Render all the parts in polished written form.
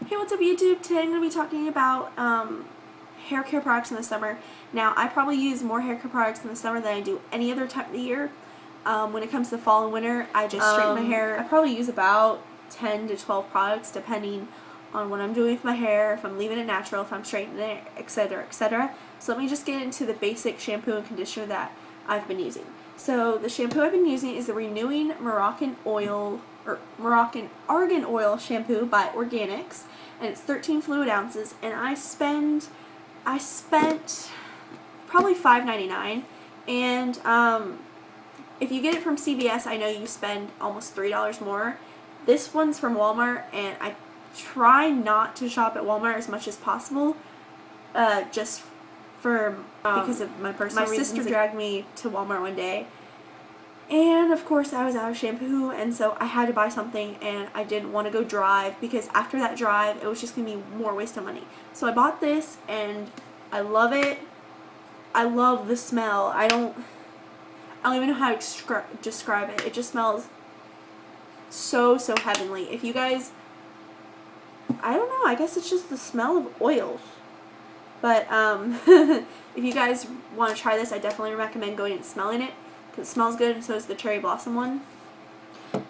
Hey, what's up YouTube? Today I'm going to be talking about hair care products in the summer. Now, I probably use more hair care products in the summer than I do any other time of the year. When it comes to fall and winter, I just straighten my hair. I probably use about 10 to 12 products depending on what I'm doing with my hair, if I'm leaving it natural, if I'm straightening it, etc., etc. So let me just get into the basic shampoo and conditioner that I've been using. So the shampoo I've been using is the Renewing Moroccan Argan Oil shampoo by Organics, and it's 13 fluid ounces, and I spent probably $5.99, and if you get it from CVS, I know you spend almost $3 more. This one's from Walmart, and I try not to shop at Walmart as much as possible, just for because of my personal reasons. My sister dragged me to Walmart one day, and of course I was out of shampoo, and so I had to buy something, and I didn't want to go drive because after that drive it was just going to be more waste of money. So I bought this, and I love it. I love the smell. I don't even know how to describe it. It just smells so heavenly. If you guys, I don't know, I guess it's just the smell of oils. But if you guys want to try this, I definitely recommend going and smelling it, because it smells good, and so is the cherry blossom one.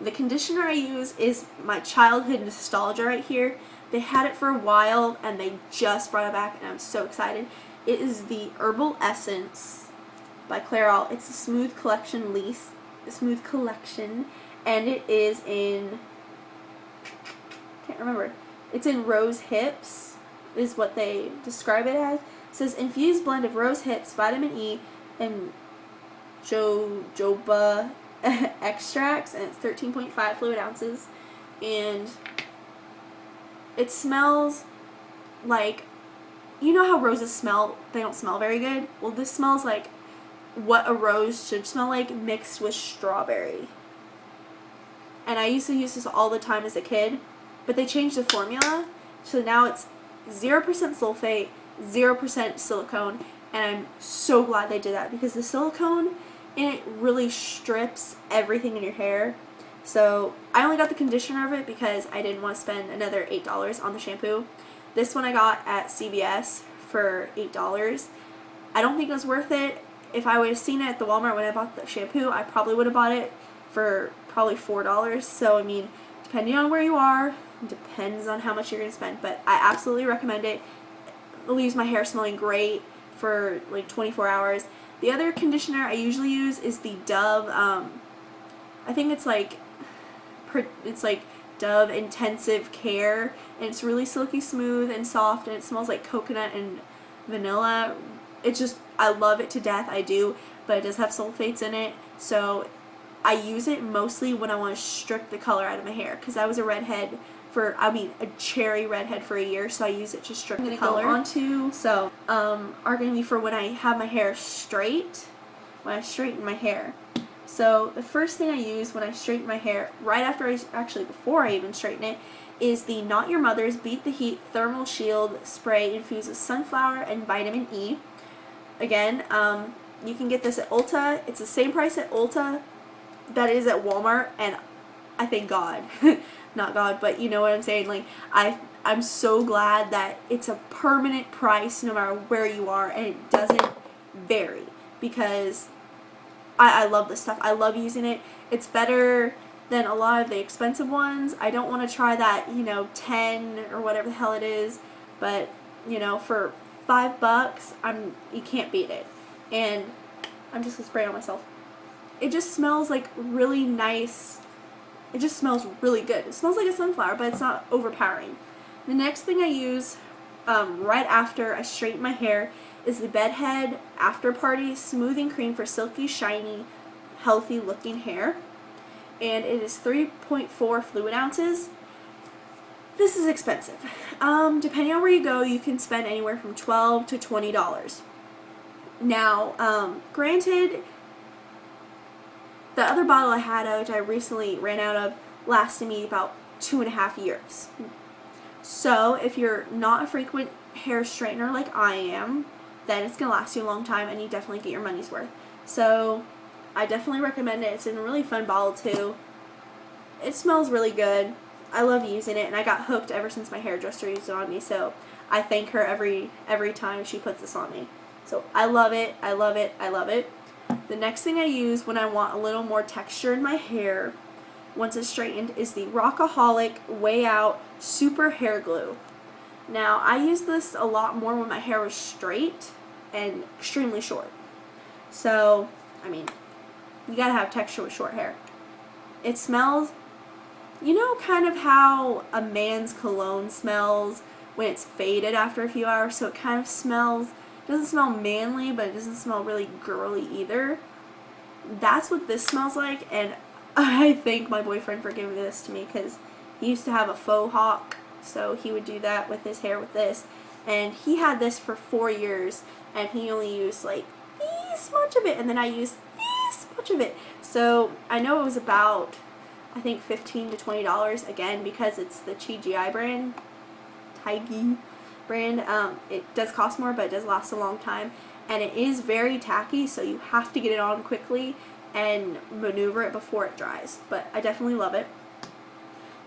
The conditioner I use is my childhood nostalgia right here. They had it for a while, and they just brought it back, and I'm so excited. It is the Herbal Essence by Clairol. It's a Smooth Collection and it is in, can't remember, it's in Rose Hips, is what they describe it as. It says infused blend of rose hips, vitamin E, and jojoba extracts, and it's 13.5 fluid ounces, and it smells like, you know how roses smell, they don't smell very good? Well, this smells like what a rose should smell like mixed with strawberry. And I used to use this all the time as a kid, but they changed the formula, so now it's 0% sulfate, 0% silicone, and I'm so glad they did that, because the silicone in it really strips everything in your hair. So I only got the conditioner of it because I didn't want to spend another $8 on the shampoo. This one I got at CVS for $8. I don't think it was worth it. If I would have seen it at the Walmart when I bought the shampoo, I probably would have bought it for probably $4. So I mean, depending on where you are, depends on how much you're going to spend, but I absolutely recommend it. It leaves my hair smelling great for like 24 hours. The other conditioner I usually use is the Dove, I think it's like Dove Intensive Care, and it's really silky smooth and soft, and it smells like coconut and vanilla. It's just, I love it to death, I do, but it does have sulfates in it, so I use it mostly when I want to strip the color out of my hair, because I was a redhead a cherry redhead for a year, so I use it to strip the color. Are going to be for when I have my hair straight, when I straighten my hair. So the first thing I use when I straighten my hair, before I even straighten it, is the Not Your Mother's Beat the Heat Thermal Shield Spray infused with sunflower and vitamin E. Again, you can get this at Ulta. It's the same price at Ulta that it is at Walmart, and I thank God. Not God, but you know what I'm saying. Like, I'm so glad that it's a permanent price no matter where you are, and it doesn't vary, because I love this stuff. I love using it. It's better than a lot of the expensive ones. I don't want to try that, 10 or whatever the hell it is, but for $5, you can't beat it. And I'm just gonna spray it on myself. It just smells like really nice. It just smells really good. It smells like a sunflower, but it's not overpowering. The next thing I use right after I straighten my hair is the Bedhead After Party Smoothing Cream for silky, shiny, healthy looking hair. And it is 3.4 fluid ounces. This is expensive. Depending on where you go, you can spend anywhere from $12 to $20. Now, granted, the other bottle I had, which I recently ran out of, lasted me about 2.5 years. So if you're not a frequent hair straightener like I am, then it's going to last you a long time, and you definitely get your money's worth. So I definitely recommend it. It's in a really fun bottle too. It smells really good. I love using it, and I got hooked ever since my hairdresser used it on me, so I thank her every time she puts this on me. So I love it, I love it, I love it. The next thing I use when I want a little more texture in my hair, once it's straightened, is the Rockaholic Way Out Super Hair Glue. Now, I used this a lot more when my hair was straight and extremely short. So, I mean, you gotta have texture with short hair. It smells, you know, kind of how a man's cologne smells when it's faded after a few hours. So it kind of smells, it doesn't smell manly, but it doesn't smell really girly either. That's what this smells like, and I thank my boyfriend for giving this to me, because he used to have a faux hawk, so he would do that with his hair with this, and he had this for 4 years, and he only used like this much of it, and then I used this much of it. So I know it was about, I think, $15 to $20 again, because it's the TGI brand, Taigi brand. It does cost more, but it does last a long time, and it is very tacky, so you have to get it on quickly and maneuver it before it dries. But I definitely love it.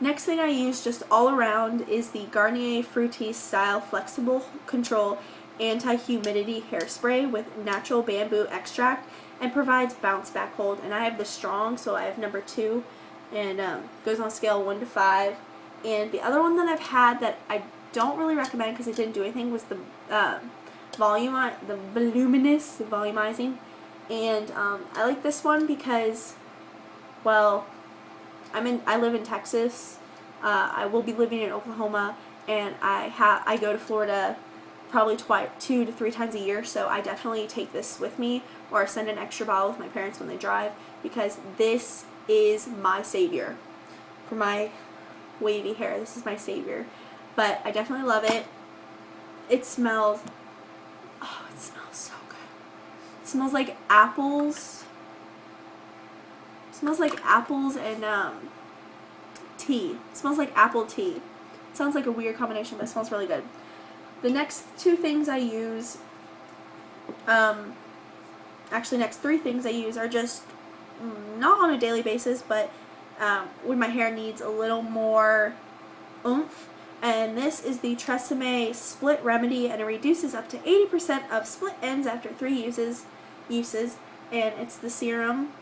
Next thing I use just all around is the Garnier Fructis Style Flexible Control Anti-Humidity Hairspray with natural bamboo extract, and provides bounce back hold. And I have the strong, so I have number 2, and goes on a scale 1 to 5. And the other one that I've had that I don't really recommend because it didn't do anything was the voluminous volumizing. And I like this one because, well, I live in Texas. I will be living in Oklahoma, and I go to Florida probably 2 to 3 times a year, so I definitely take this with me, or send an extra bottle with my parents when they drive, because this is my savior for my wavy hair. This is my savior. But I definitely love it. It smells, oh, it smells so good. It smells like apples. It smells like apples and tea. It smells like apple tea. It sounds like a weird combination, but it smells really good. The next 2 things I use, actually next 3 things I use are just not on a daily basis, but when my hair needs a little more oomph. And this is the Tresemme Split Remedy, and it reduces up to 80% of split ends after 3 uses, and it's the serum,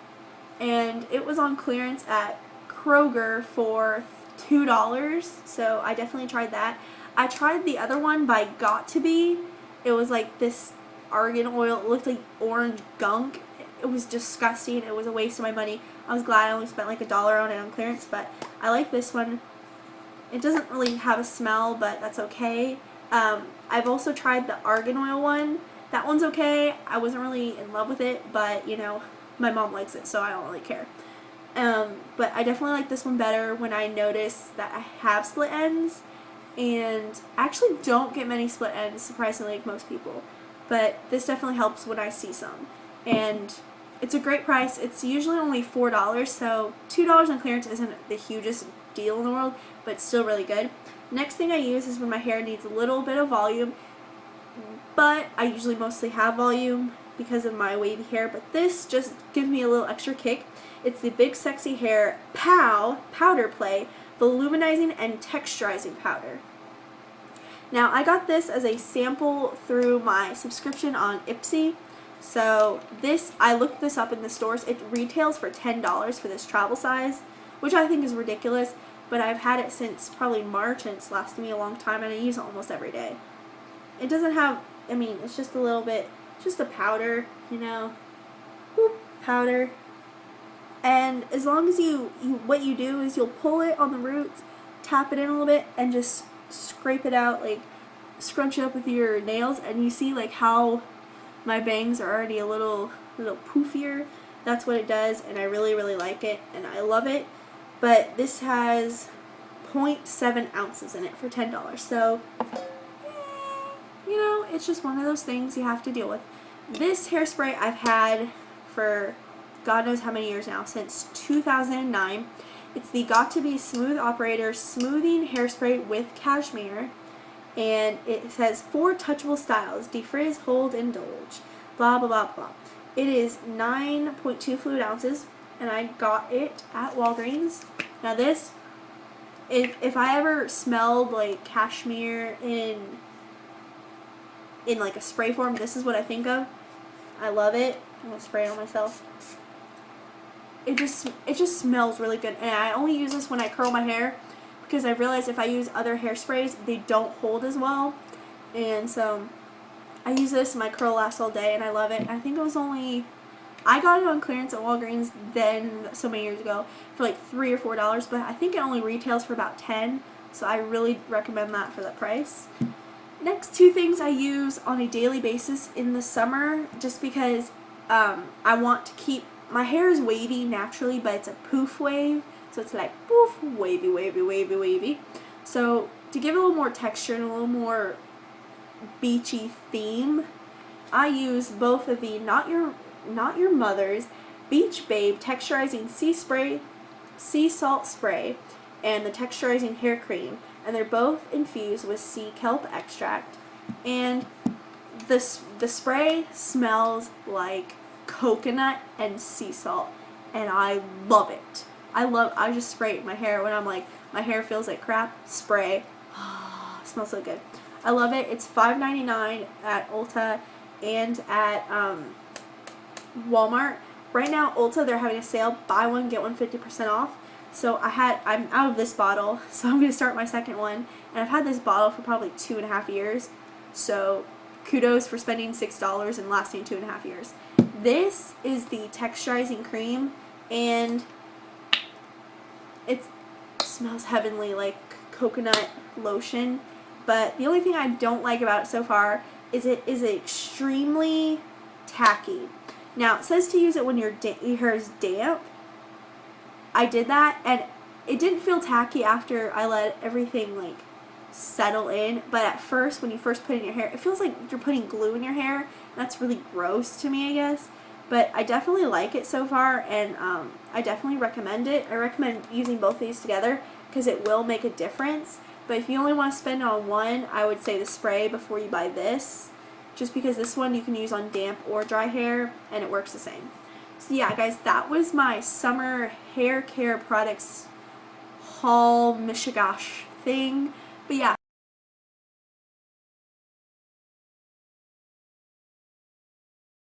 and it was on clearance at Kroger for $2, so I definitely tried that. I tried the other one by Got To Be. It was like this argan oil. It looked like orange gunk. It was disgusting. It was a waste of my money. I was glad I only spent like $1 on it on clearance, but I like this one. It doesn't really have a smell, but that's okay. I've also tried the argan oil one. That one's okay. I wasn't really in love with it, but, you know, my mom likes it, so I don't really care. But I definitely like this one better when I notice that I have split ends. And I actually don't get many split ends, surprisingly, like most people. But this definitely helps when I see some. And it's a great price. It's usually only $4, so $2 on clearance isn't the hugest deal in the world, but it's still really good. Next thing I use is when my hair needs a little bit of volume, but I usually mostly have volume because of my wavy hair, but this just gives me a little extra kick. It's the Big Sexy Hair POW Powder Play Voluminizing and Texturizing Powder. Now, I got this as a sample through my subscription on Ipsy. So this, I looked this up in the stores. It retails for $10 for this travel size, which I think is ridiculous, but I've had it since probably March, and it's lasted me a long time, and I use it almost every day. It doesn't have, I mean, it's just a little bit, just a powder, you know, whoop, powder. And as long as what you do is you'll pull it on the roots, tap it in a little bit, and just scrape it out, like scrunch it up with your nails, and you see like how my bangs are already a little poofier. That's what it does, and I really, really like it, and I love it. But this has 0.7 ounces in it for $10, so you know, it's just one of those things you have to deal with. This hairspray I've had for God knows how many years now, since 2009. It's the Got To Be Smooth Operator Smoothing Hairspray with Cashmere, and it says 4 touchable styles: defrizz, hold, indulge, blah blah blah blah. It is 9.2 fluid ounces, and I got it at Walgreens. Now this if I ever smelled like cashmere in like a spray form, this is what I think of. I love it. I'm gonna spray it on myself. It just smells really good, and I only use this when I curl my hair because I realize if I use other hairsprays, they don't hold as well, and so I use this and my curl lasts all day, and I love it. I think it was I got it on clearance at Walgreens then so many years ago for like $3 or $4, but I think it only retails for about $10, so I really recommend that for that price. Next two things I use on a daily basis in the summer, just because I want to keep, my hair is wavy naturally, but it's a poof wave, so it's like poof, wavy, wavy, wavy, wavy. So to give it a little more texture and a little more beachy theme, I use both of the Not Your Mother's Beach Babe Texturizing Sea Salt Spray and the Texturizing Hair Cream, and they're both infused with sea kelp extract, and the spray smells like coconut and sea salt, and I love it. I just spray it in my hair when I'm like, my hair feels like crap, spray. It smells so good. I love it. It's $5.99 at Ulta and at Walmart. Right now, Ulta, they're having a sale, buy one, get one 50% off. So I'm out of this bottle, so I'm going to start my second one, and I've had this bottle for probably 2.5 years, so kudos for spending $6 and lasting 2.5 years. This is the texturizing cream, and it smells heavenly, like coconut lotion, but the only thing I don't like about it so far is it is extremely tacky. Now, it says to use it when your hair is damp. I did that, and it didn't feel tacky after I let everything like settle in, but at first, when you first put it in your hair, it feels like you're putting glue in your hair. That's really gross to me, I guess, but I definitely like it so far, and I definitely recommend it. I recommend using both these together because it will make a difference, but if you only want to spend it on one, I would say the spray before you buy this, just because this one you can use on damp or dry hair, and it works the same. So yeah, guys, that was my summer hair care products haul mishigash thing. But yeah,